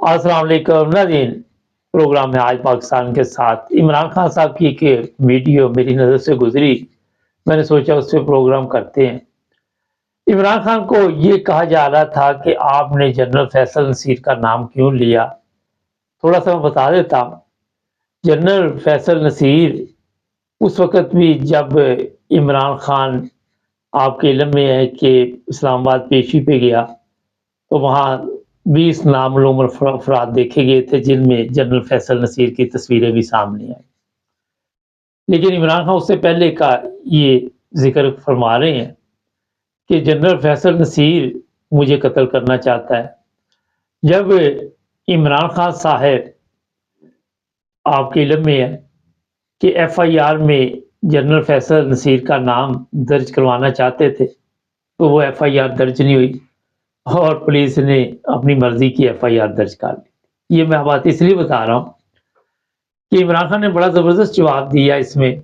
अस्सलाम वालेकुम नाज़रीन। प्रोग्राम है आज पाकिस्तान के साथ। इमरान खान साहब की एक वीडियो मेरी नज़र से गुजरी, मैंने सोचा उस पे प्रोग्राम करते हैं। इमरान खान को ये कहा जा रहा था कि आपने जनरल फैसल नसीर का नाम क्यों लिया? थोड़ा सा मैं बता देता हूँ। जनरल फैसल नसीर उस वक़्त भी जब इमरान खान आपके इल्म में है कि इस्लामाबाद पेशी पे गया, तो वहाँ 20 नामअलूम अफराद देखे गए थे जिनमें जनरल फैसल नसीर की तस्वीरें भी सामने आई। लेकिन इमरान खान उससे पहले का ये ज़िक्र फरमा रहे हैं कि जनरल फैसल नसीर मुझे कत्ल करना चाहता है। जब इमरान खान साहब आपके इल्म में है कि एफआईआर में जनरल फैसल नसीर का नाम दर्ज करवाना चाहते थे, तो वो एफआईआर दर्ज नहीं हुई और पुलिस ने अपनी मर्जी की एफआईआर दर्ज कर ली। ये मैं बात इसलिए बता रहा हूँ कि इमरान खान ने बड़ा ज़बरदस्त जवाब दिया इसमें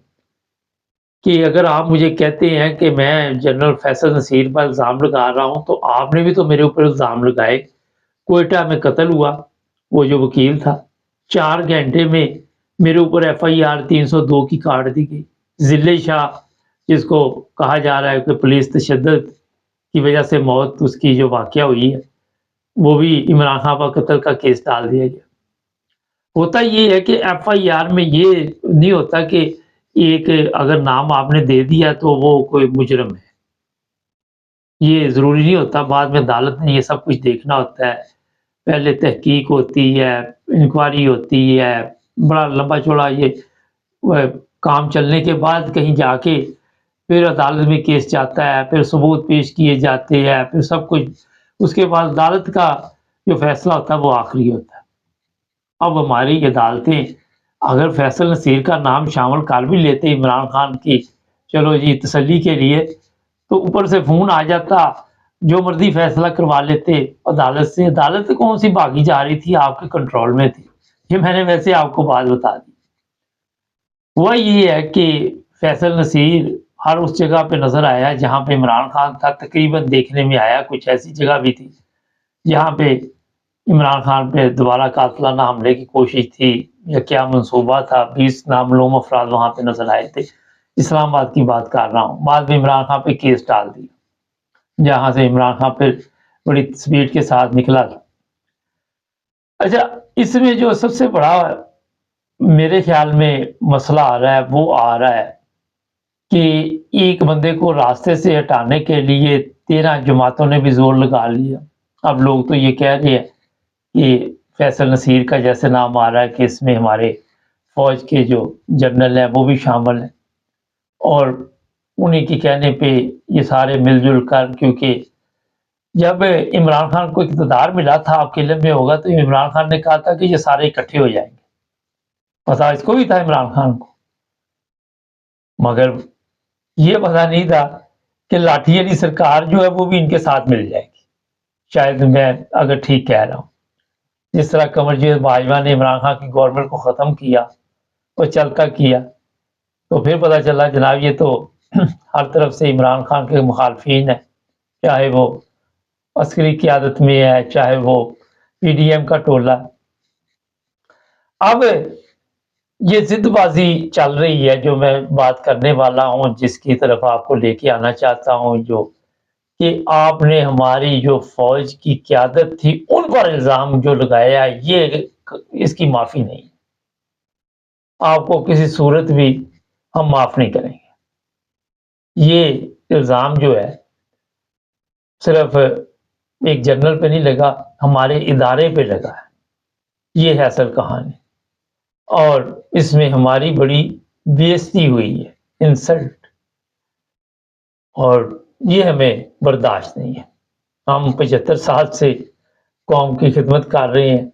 कि अगर आप मुझे कहते हैं कि मैं जनरल फैसल नसीर पर इल्ज़ाम लगा रहा हूँ, तो आपने भी तो मेरे ऊपर इल्ज़ाम लगाए। क्वेटा में कत्ल हुआ, वो जो वकील था, 4 घंटे में मेरे ऊपर एफआईआर 302 की काट दी गई। ज़िले शाह, जिसको कहा जा रहा है कि पुलिस तशद्दुद की वजह से मौत उसकी जो वाक़या हुई है, वो भी इमरान खान पर कत्ल का केस डाल दिया गया। होता ये है कि एफआईआर में ये नहीं होता कि एक अगर नाम आपने दे दिया तो वो कोई मुजरिम है। ये ज़रूरी नहीं होता, बाद में अदालत ने ये सब कुछ देखना होता है। पहले तहकीक होती है, इंक्वायरी होती है, बड़ा लंबा-चौड़ा ये काम चलने के बाद कहीं जाके फिर अदालत में केस जाता है, फिर सबूत पेश किए जाते हैं, फिर सब कुछ उसके बाद अदालत का जो फैसला होता है वो आखिरी होता है। अब हमारी अदालतें अगर फैसल नसीर का नाम शामिल कर भी लेते इमरान खान की, चलो जी तसल्ली के लिए, तो ऊपर से फ़ोन आ जाता, जो मर्ज़ी फैसला करवा लेते अदालत से। अदालत कौन सी भागी जा रही थी, आपके कंट्रोल में थी। ये मैंने वैसे आपको बात बता दी। हुआ ये है कि फैसल नसीर हर उस जगह पे नज़र आया जहाँ पे इमरान खान था, तकरीबन देखने में आया। कुछ ऐसी जगह भी थी जहाँ पे इमरान खान पे दोबारा कातिलाना हमले की कोशिश थी या क्या मंसूबा था। 20 नामअलूम अफराद वहाँ पे नज़र आए थे। इस्लामाबाद की बात कर रहा हूँ। बाद में इमरान खान पे केस डाल दिया, जहाँ से इमरान खान फिर बड़ी स्पीड के साथ निकला था। अच्छा, इसमें जो सबसे बड़ा मेरे ख्याल में मसला आ रहा है, वो आ रहा है कि एक बंदे को रास्ते से हटाने के लिए 13 जमातों ने भी ज़ोर लगा लिया। अब लोग तो ये कह रहे हैं कि फैसल नसीर का जैसे नाम आ रहा है कि इसमें हमारे फ़ौज के जो जनरल हैं वो भी शामिल हैं, और उन्हीं के कहने पे ये सारे मिलजुल कर, क्योंकि जब इमरान खान को इक़्तिदार मिला था, आपके इल्म में होगा, तो इमरान खान ने कहा था कि ये सारे इकट्ठे हो जाएँगे। पता इसको भी था इमरान खान को, मगर ये पता नहीं था कि लाठी अली सरकार जो है वो भी इनके साथ मिल जाएगी। शायद मैं अगर ठीक कह रहा हूँ। जिस तरह कमरजीत बाजवा ने इमरान खान की गवर्नमेंट को ख़त्म किया और चलता किया, तो फिर पता चला जनाब ये तो हर तरफ से इमरान खान के मुखालफिन है, चाहे वो अस्करी क़यादत में है, चाहे वो पीडीएम का टोला। अब ये ज़िद्दबाज़ी चल रही है, जो मैं बात करने वाला हूँ, जिसकी तरफ आपको लेके आना चाहता हूँ, जो कि आपने हमारी जो फ़ौज की क़यादत थी उन पर इल्ज़ाम जो लगाया, ये इसकी माफ़ी नहीं। आपको किसी सूरत भी हम माफ़ नहीं करेंगे। ये इल्ज़ाम जो है सिर्फ़ एक जनरल पे नहीं लगा, हमारे इदारे पे लगा है। ये है असल कहानी, और इसमें हमारी बड़ी बेइज़्ज़ती हुई है, इंसल्ट, और ये हमें बर्दाश्त नहीं है। हम 75 साल से कौम की खिदमत कर रहे हैं,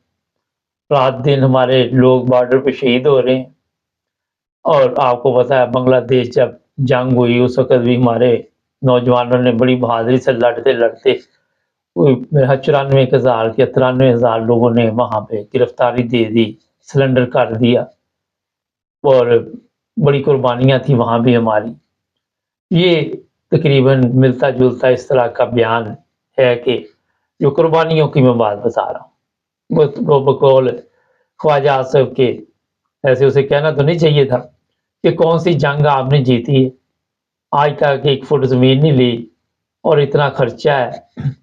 रात दिन हमारे लोग बॉर्डर पे शहीद हो रहे हैं, और आपको पता है बांग्लादेश जब जंग हुई उस वक़्त भी हमारे नौजवानों ने बड़ी बहादुरी से लड़ते-लड़ते कोई मेरा 94,000 या 93,000 लोगों ने वहाँ पे गिरफ्तारी दे दी, सरेंडर कर दिया, और बड़ी कुर्बानियाँ थी वहाँ भी हमारी। ये तकरीबन मिलता-जुलता इस तरह का बयान है कि जो कुर्बानियों की मैं बात बता रहा हूँ। वो बकौल ख्वाजा आसिफ के, ऐसे उसे कहना तो नहीं चाहिए था कि कौन सी जंग आपने जीती है, आज तक 1 फुट ज़मीन नहीं ली और इतना खर्चा है।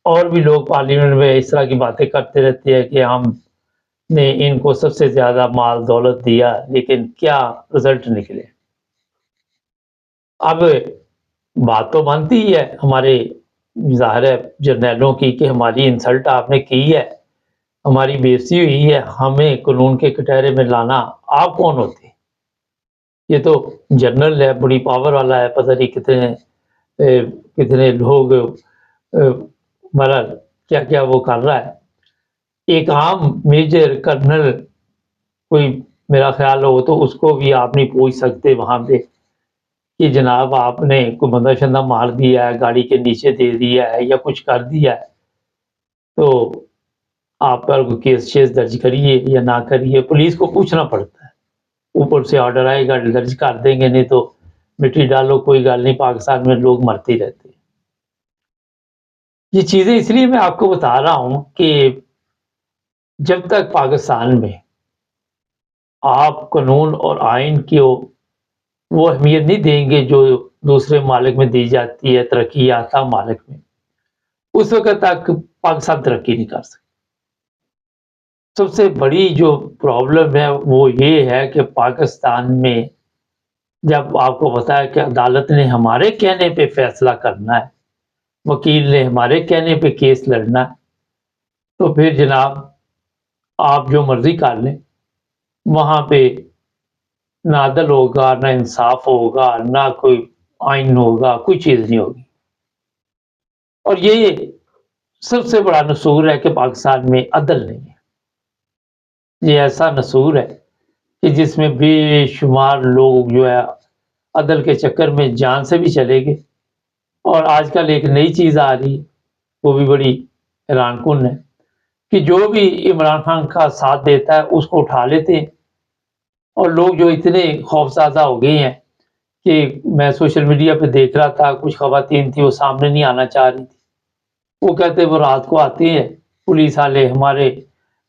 और भी लोग पार्लियामेंट में इस तरह की बातें करते रहते हैं कि हमने इनको सबसे ज़्यादा माल दौलत दिया, लेकिन क्या रिज़ल्ट निकले। अब बात तो बनती ही है हमारे ज़ाहिर है जर्नैलों की कि हमारी इंसल्ट आपने की है, हमारी बेइज्जती हुई है, हमें कानून के कटहरे में लाना आप कौन होते? ये तो जनरल है, बड़ी पावर वाला है, पता नहीं कितने लोग मतलब क्या-क्या वो कर रहा है। एक आम मेजर कर्नल कोई मेरा ख़्याल हो तो उसको भी आप नहीं पूछ सकते वहाँ पे कि जनाब आपने कोई बंदा-शंदा मार दिया है, गाड़ी के नीचे दे दिया है या कुछ कर दिया है, तो आप पर कोई केस-शेस दर्ज करिए या ना करिए, पुलिस को पूछना पड़ता है। ऊपर से ऑर्डर आएगा, दर्ज कर देंगे, नहीं तो मिट्टी डालो, कोई गल नहीं, पाकिस्तान में लोग मरते ही रहते हैं। ये चीज़ें इसलिए मैं आपको बता रहा हूँ कि जब तक पाकिस्तान में आप कानून और आइन को वो अहमियत नहीं देंगे जो दूसरे ममालिक में दी जाती है, तरक्की याफ्ता ममालिक में, उस वक़्त तक पाकिस्तान तरक्की नहीं कर सकता। सबसे बड़ी जो प्रॉब्लम है वो ये है कि पाकिस्तान में जब आपको पता है कि अदालत ने हमारे कहने पे फैसला करना है, वकील ने हमारे कहने पे केस लड़ना है, तो फिर जनाब आप जो मर्ज़ी कर लें, वहाँ पे ना अदल होगा, ना इंसाफ होगा, ना कोई आइन होगा, कोई चीज़ नहीं होगी। और ये सबसे बड़ा नसूर है कि पाकिस्तान में अदल नहीं है। ये ऐसा नसूर है कि जिसमें बेशुमार लोग जो है अदल के चक्कर में जान से भी चले गए। और आजकल एक नई चीज़ आ रही है, वो भी बड़ी हैरानकुन है कि जो भी इमरान खान का साथ देता है उसको उठा लेते हैं। और लोग जो इतने खौफज़दा हो गए हैं कि मैं सोशल मीडिया पे देख रहा था, कुछ ख़वातीन थी वो सामने नहीं आना चाह रही थी। वो कहते वो रात को आते हैं, पुलिस वाले हमारे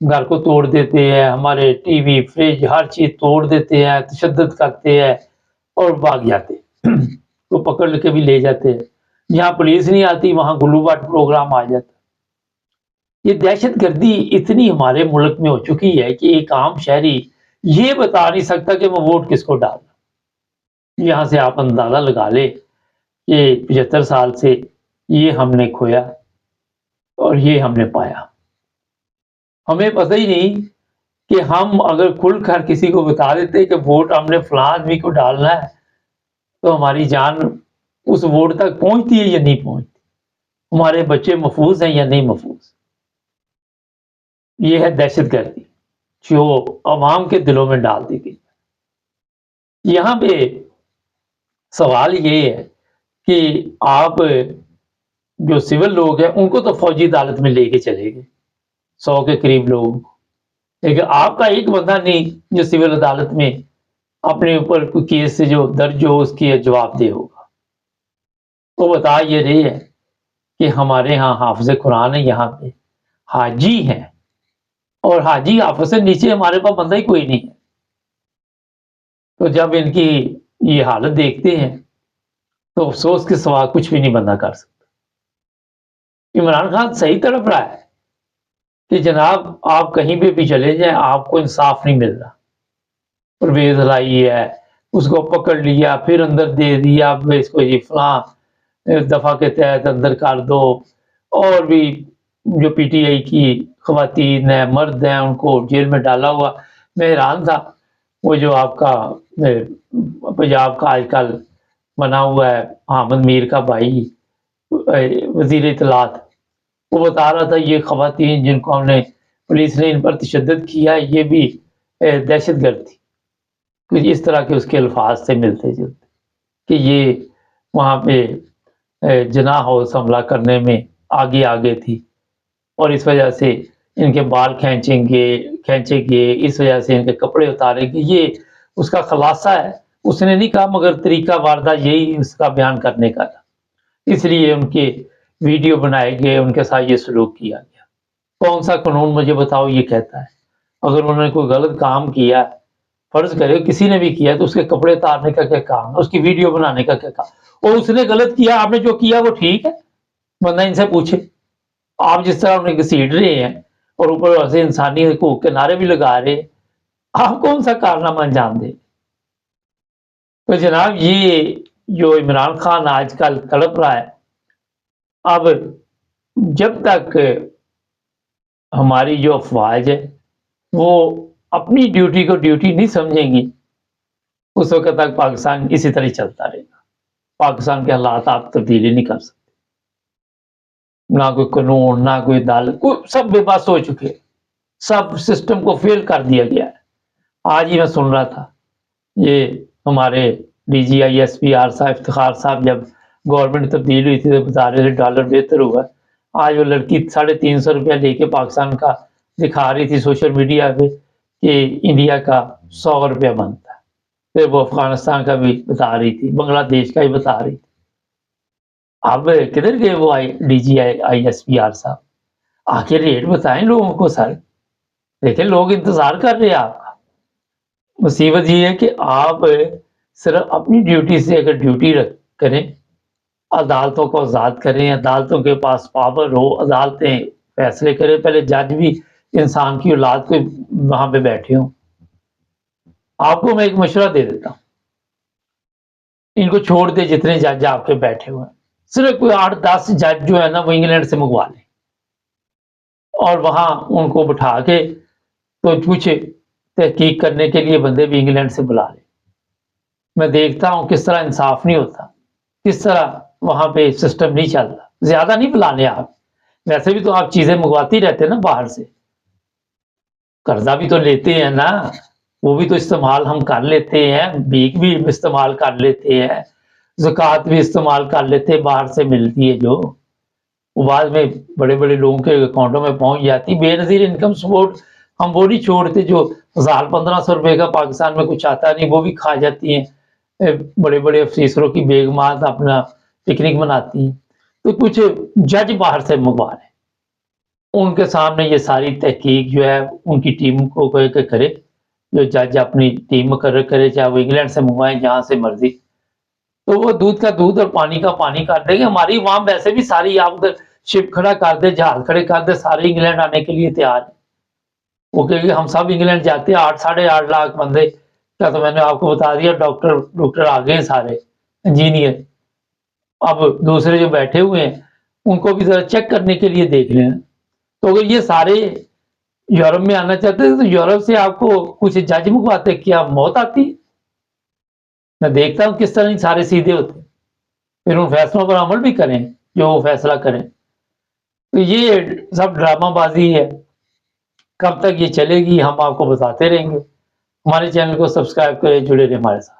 घर को तोड़ देते हैं, हमारे टीवी, फ्रिज हर चीज़ तोड़ देते हैं, तशद्दुद करते हैं और भाग जाते हैं। तो पकड़ के भी ले जाते हैं। जहाँ पुलिस नहीं आती वहाँ गुल्लूबाट प्रोग्राम आ जाता है। ये दहशतगर्दी इतनी हमारे मुल्क में हो चुकी है कि एक आम शहरी ये बता नहीं सकता कि मैं वोट किसको डालना। यहाँ से आप अंदाज़ा लगा लें कि 75 साल से ये हमने खोया और ये हमने पाया। हमें पता ही नहीं कि हम अगर खुलकर किसी को बता देते कि वोट हमने फलां आदमी को डालना है, तो हमारी जान उस वोट तक पहुँचती है या नहीं पहुँचती? हमारे बच्चे महफूज़ हैं या नहीं महफूज़? ये है दहशतगर्दी जो अवाम के दिलों में डाल दी गई। यहाँ पे सवाल ये है कि आप जो सिविल लोग हैं उनको तो फौजी अदालत में लेके चले गए, 100 के करीब लोगों को, लेकिन आपका एक बंदा नहीं जो सिविल अदालत में अपने ऊपर कोई केस से जो दर्ज हो उसकी जवाबदेह होगा। वो बता ये रहे हैं कि हमारे यहाँ हाफ़िज़ कुरान है, यहाँ पे हाजी हैं और हाजी हाफ़िज़ से नीचे हमारे पास बंदा ही कोई नहीं है। तो जब इनकी ये हालत देखते हैं तो अफ़सोस के सिवा कुछ भी नहीं बंदा कर सकता। इमरान खान सही तड़प रहा है कि जनाब आप कहीं पे भी चले जाएँ आपको इंसाफ नहीं मिल रहा। परवेज़ लाई है, उसको पकड़ लिया, फिर अंदर दे दिया, अब इसको ये फलां दफ़ा के तहत अंदर कर दो। और भी जो पीटीआई की ख़वातीन हैं, मर्द हैं, उनको जेल में डाला हुआ। मैं हैरान था, वो जो आपका पंजाब का आजकल बना हुआ है अहमद मीर का भाई वज़ीर इत्तलात, वो बता रहा था ये ख़वातीन जिनको हमने पुलिस ने इन पर तशद्दुद किया है ये भी दहशतगर्द थी। कुछ इस तरह के उसके अल्फाज से मिलते-जुलते कि ये वहाँ पे जिनाह हाउस हमला करने में आगे थी और इस वजह से इनके बाल खींचेंगे, इस वजह से इनके कपड़े उतारेंगे, ये उसका खुलासा है। उसने नहीं कहा मगर तरीका वारदात यही उसका बयान करने का था। इसलिए उनके वीडियो बनाए गए, उनके साथ ये सलूक किया गया। کون سا قانون مجھے بتاؤ یہ کہتا ہے اگر انہوں نے کوئی غلط کام کیا، فرض کرے کسی نے بھی کیا، تو اس کے کپڑے اتارنے کا کیا کام ہے، اس کی ویڈیو بنانے کا کیا کام، اور اس نے غلط کیا، آپ نے جو کیا وہ ٹھیک ہے؟ بندہ ان سے پوچھے۔ آپ جس طرح انہیں گھسیٹ رہے ہیں اور اوپر سے انسانی حقوق کے نعرے بھی لگا رہے ہیں، آپ کون سا کارنامہ انجام دیں؟ تو جناب یہ جو عمران خان آج کل تڑپ رہا ہے، اب جب تک ہماری جو افواج ہے وہ اپنی ڈیوٹی کو ڈیوٹی نہیں سمجھیں گی، اس وقت تک پاکستان اسی طرح چلتا رہے گا۔ پاکستان کے حالات آپ تبدیلی نہیں کر سکتے، نہ کوئی قانون، نہ کوئی عدالت، سب بے بس ہو چکے، سب سسٹم کو فیل کر دیا گیا ہے۔ آج ہی میں سن رہا تھا، یہ ہمارے D G I S P R صاحب افتخار صاحب جب گورنمنٹ تبدیل ہوئی تھی تو بتا رہے تھے ڈالر بہتر ہوا۔ آج وہ لڑکی 350 روپیہ لے کے پاکستان کا دکھا رہی تھی سوشل میڈیا پہ کہ انڈیا کا 100 روپیہ بنتا ہے، پھر وہ افغانستان کا بھی بتا رہی تھی، بنگلہ دیش کا بھی بتا رہی تھی۔ اب کدھر گئے وہ D G I S P R صاحب؟ آ کے ریٹ بتائیں لوگوں کو سر، دیکھیں لوگ انتظار کر رہے ہیں آپ کا۔ مصیبت یہ ہے کہ آپ صرف اپنی ڈیوٹی سے اگر ڈیوٹی کریں، عدالتوں کو آزاد کریں، عدالتوں کے پاس پاور ہو، عدالتیں فیصلے کریں، پہلے جج بھی انسان کی اولاد کو وہاں پہ بیٹھے ہوں۔ آپ کو میں ایک مشورہ دے دیتا ہوں، ان کو چھوڑ دے، جتنے جج آپ کے بیٹھے ہوئے ہیں صرف کوئی 8-10 جج جو ہے نا وہ انگلینڈ سے منگوا لیں، اور وہاں ان کو بٹھا کے تو کچھ تحقیق کرنے کے لیے بندے بھی انگلینڈ سے بلا لیں۔ میں دیکھتا ہوں کس طرح انصاف نہیں ہوتا، کس طرح وہاں پہ سسٹم نہیں چلتا۔ زیادہ نہیں بلانے آپ، ویسے بھی تو آپ چیزیں منگواتی رہتے ہیں نا باہر سے، قرضہ بھی تو لیتے ہیں نا، وہ بھی تو استعمال ہم کر لیتے ہیں، بھیک بھی استعمال کر لیتے ہیں، زکوٰۃ بھی استعمال کر لیتے ہیں، باہر سے ملتی ہے جو وہ بعد میں بڑے بڑے لوگوں کے اکاؤنٹوں میں پہنچ جاتی۔ بے نظیر انکم سپورٹ ہم وہ نہیں چھوڑتے جو 1000-1500 روپے کا پاکستان میں کچھ آتا نہیں، وہ بھی کھا جاتی ہیں، بڑے بڑے افسروں کی بیگمات اپنا پکنک مناتی ہیں۔ تو کچھ جج باہر سے منگوا رہے ہیں، ان کے سامنے یہ ساری تحقیق جو ہے ان کی ٹیم کو کرے، جو جج اپنی ٹیم مقرر کرے، چاہے وہ انگلینڈ سے منگوائیں جہاں سے مرضی، تو وہ دودھ کا دودھ اور پانی کا پانی کر دیں گے۔ ہماری عوام ویسے بھی ساری، آپ شپ کھڑا کر دے، جہاز کھڑے کر دے، سارے انگلینڈ آنے کے لیے تیار ہیں۔ وہ کہ ہم سب انگلینڈ جاتے ہیں، 8-8.5 لاکھ بندے، کیا تو میں نے آپ کو بتا دیا، ڈاکٹر آ گئے ہیں سارے، انجینئر، اب دوسرے جو بیٹھے ہوئے ہیں ان کو بھی ذرا چیک کرنے کے لیے دیکھ لیں۔ تو اگر یہ سارے یورپ میں آنا چاہتے ہیں تو یورپ سے آپ کو کچھ جج منگواتے، کیا موت آتی؟ میں دیکھتا ہوں کس طرح سارے سیدھے ہوتے، پھر ان فیصلوں پر عمل بھی کریں جو وہ فیصلہ کریں۔ تو یہ سب ڈرامہ بازی ہے، کب تک یہ چلے گی ہم آپ کو بتاتے رہیں گے۔ ہمارے چینل کو سبسکرائب کریں، جڑے رہیں ہمارے ساتھ۔